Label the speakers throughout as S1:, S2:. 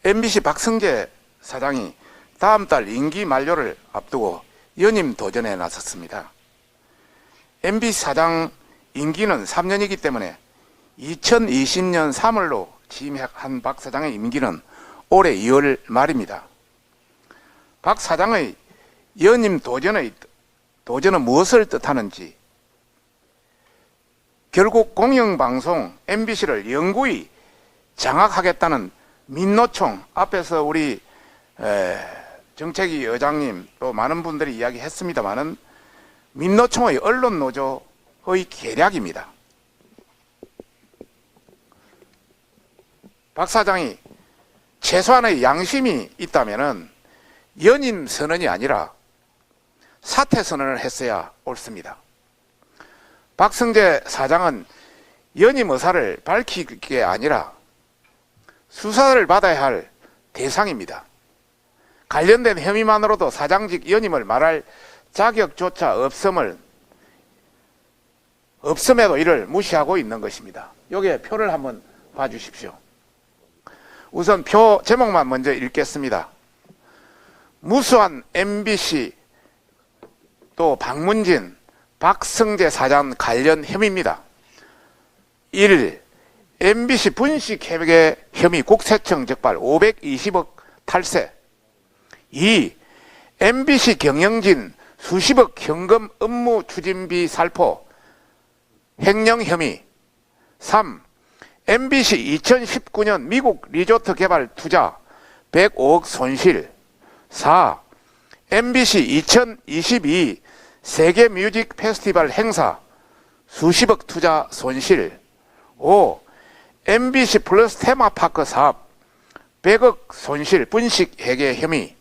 S1: MBC 박성재 사장이 다음 달 임기 만료를 앞두고 연임 도전에 나섰습니다. MBC 사장 임기는 3년이기 때문에 2020년 3월로 취임한 박 사장의 임기는 올해 2월 말입니다. 박 사장의 연임 도전은 무엇을 뜻하는지, 결국 공영방송 MBC를 영구히 장악하겠다는 민노총, 앞에서 우리 정책위 의장님 또 많은 분들이 이야기했습니다마는 민노총의 언론노조의 계략입니다. 박 사장이 최소한의 양심이 있다면 연임 선언이 아니라 사퇴 선언을 했어야 옳습니다. 박성재 사장은 연임 의사를 밝힐 게 아니라 수사를 받아야 할 대상입니다. 관련된 혐의만으로도 사장직 연임을 말할 자격조차 없음에도 이를 무시하고 있는 것입니다. 여기에 표를 한번 봐주십시오. 우선 표 제목만 먼저 읽겠습니다. 무수한 MBC 또 박문진, 박성재 사장 관련 혐의입니다. 1. MBC 분식회계 혐의 국세청 적발 520억 탈세. 2. MBC 경영진 수십억 현금 업무 추진비 살포 횡령 혐의. 3. MBC 2019년 미국 리조트 개발 투자 105억 손실. 4. MBC 2022 세계 뮤직 페스티벌 행사 수십억 투자 손실. 5. MBC 플러스 테마파크 사업 100억 손실 분식 회계 혐의.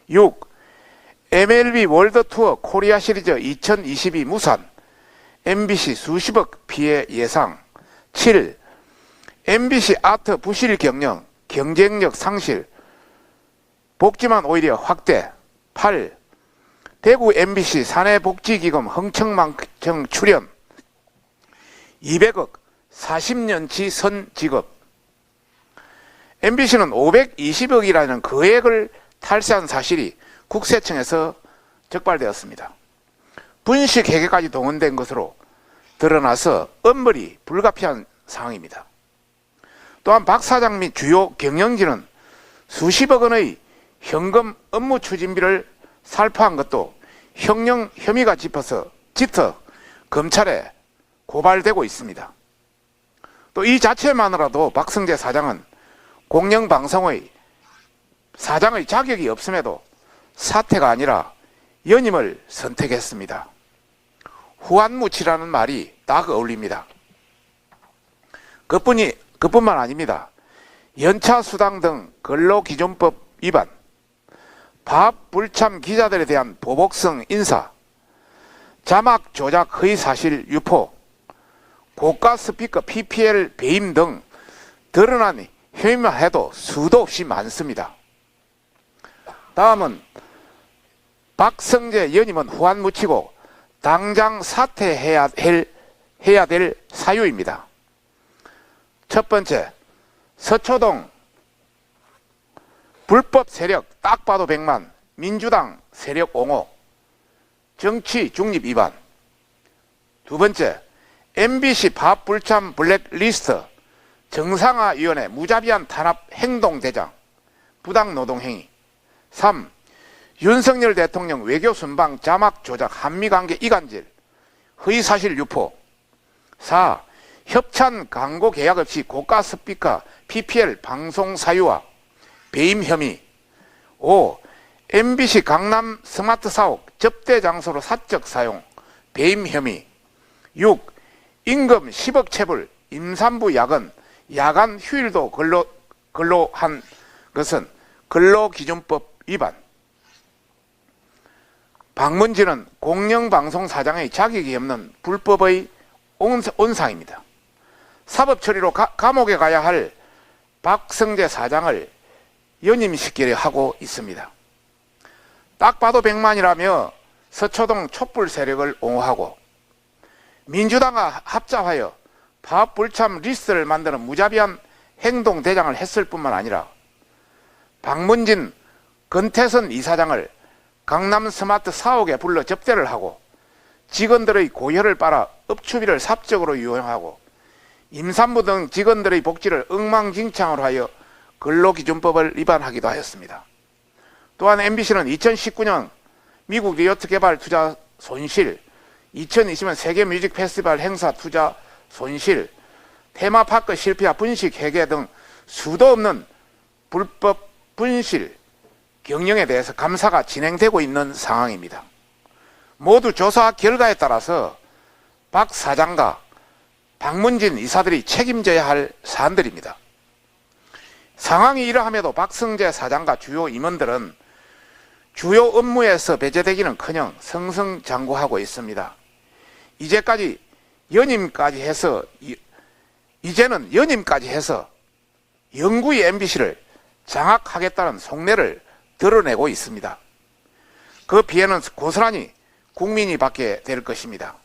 S1: 6. MLB 월드투어 코리아 시리즈 2022 무산 MBC 수십억 피해 예상. 7. MBC 아트 부실 경영 경쟁력 상실 복지만 오히려 확대. 8. 대구 MBC 사내복지기금 흥청망청 출연 200억 40년치 선 지급. MBC는 520억이라는 거액을 탈세한 사실이 국세청에서 적발되었습니다. 분식회계까지 동원된 것으로 드러나서 엄벌이 불가피한 상황입니다. 또한 박 사장 및 주요 경영진은 수십억 원의 현금 업무 추진비를 살포한 것도 횡령 혐의가 짙어 검찰에 고발되고 있습니다. 또 이 자체만으로도 박성재 사장은 공영방송의 사장의 자격이 없음에도 사퇴가 아니라 연임을 선택했습니다. 후한무치라는 말이 딱 어울립니다. 그뿐만 아닙니다. 연차수당 등 근로기준법 위반, 파업불참 기자들에 대한 보복성 인사, 자막 조작 허위사실 유포, 고가 스피커 PPL 배임 등 드러난 혐의만 해도 수도 없이 많습니다. 다음은 박성재 연임은 후한무치고 당장 사퇴해야 될 사유입니다. 첫 번째, 서초동 불법 세력 딱 봐도 100만 민주당 세력 옹호 정치 중립 위반. 두 번째, MBC 파업불참 블랙리스트 정상화위원회 무자비한 탄압 행동대장 부당노동행위. 3. 윤석열 대통령 외교순방 자막 조작 한미관계 이간질 허위사실 유포. 4. 협찬 광고 계약 없이 고가 스피커 PPL 방송 사유화 배임 혐의. 5. MBC 강남 스마트 사옥 접대 장소로 사적 사용 배임 혐의. 6. 임금 10억 체불 임산부 야간 휴일도 근로한 것은 근로기준법 위반. 박문진은 공영방송 사장의 자격이 없는 불법의 온상입니다. 사법처리로 감옥에 가야 할 박성재 사장을 연임시키려 하고 있습니다. 딱 봐도 100만이라며 서초동 촛불 세력을 옹호하고 민주당과 합작하여 파업불참 리스트를 만드는 무자비한 행동대장을 했을 뿐만 아니라 박문진, 건태선 이사장을 강남 스마트 사옥에 불러 접대를 하고 직원들의 고혈을 빨아 업추비를 삽적으로 이용하고 임산부 등 직원들의 복지를 엉망진창으로 하여 근로기준법을 위반하기도 하였습니다. 또한 MBC는 2019년 미국 리조트 개발 투자 손실, 2020년 세계 뮤직 페스티벌 행사 투자 손실, 테마파크 실패와 분식 회계 등 수도 없는 불법 분실 경영에 대해서 감사가 진행되고 있는 상황입니다. 모두 조사 결과에 따라서 박 사장과 박문진 이사들이 책임져야 할 사안들입니다. 상황이 이러함에도 박성재 사장과 주요 임원들은 주요 업무에서 배제되기는커녕 승승장구하고 있습니다. 이제는 연임까지 해서 영구히 MBC를 장악하겠다는 속내를 드러내고 있습니다. 그 피해는 고스란히 국민이 받게 될 것입니다.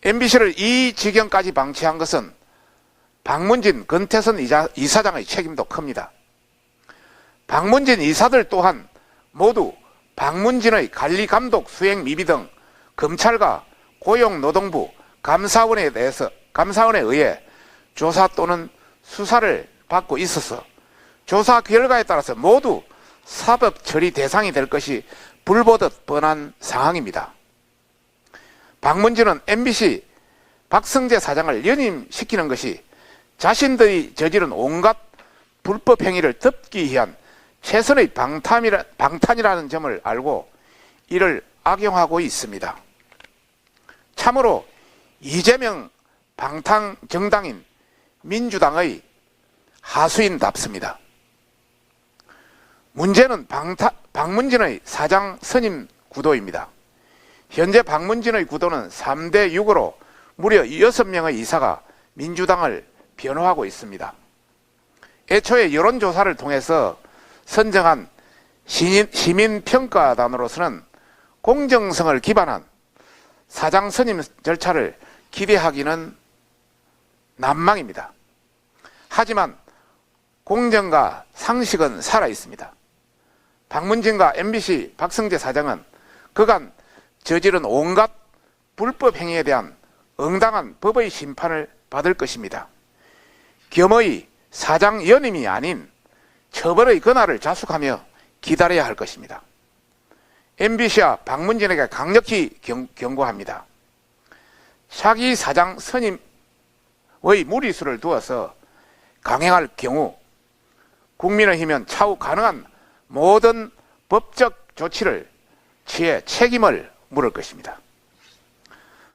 S1: MBC를 이 지경까지 방치한 것은 박문진, 건태선 이사장의 책임도 큽니다. 박문진 이사들 또한 모두 박문진의 관리 감독 수행 미비 등 검찰과 고용노동부 감사원에 의해 조사 또는 수사를 받고 있어서 조사 결과에 따라서 모두 사법 처리 대상이 될 것이 불보듯 뻔한 상황입니다. 박문진은 MBC 박성재 사장을 연임시키는 것이 자신들이 저지른 온갖 불법 행위를 덮기 위한 최선의 방탄이라는 점을 알고 이를 악용하고 있습니다. 참으로 이재명 방탄 정당인 민주당의 하수인답습니다. 문제는 박문진의 사장 선임 구도입니다. 현재 박문진의 구도는 3대 6으로 무려 6명의 이사가 민주당을 변호하고 있습니다. 애초에 여론조사를 통해서 선정한 시민평가단으로서는 공정성을 기반한 사장 선임 절차를 기대하기는 난망입니다. 하지만 공정과 상식은 살아있습니다. 박문진과 MBC 박성재 사장은 그간 저지른 온갖 불법 행위에 대한 응당한 법의 심판을 받을 것입니다. 겸허히 사장 연임이 아닌 처벌의 그날을 자숙하며 기다려야 할 것입니다. MBC와 박문진에게 강력히 경고합니다. 차기 사장 선임의 무리수를 두어서 강행할 경우 국민의힘은 차후 가능한 모든 법적 조치를 취해 책임을 물을 것입니다.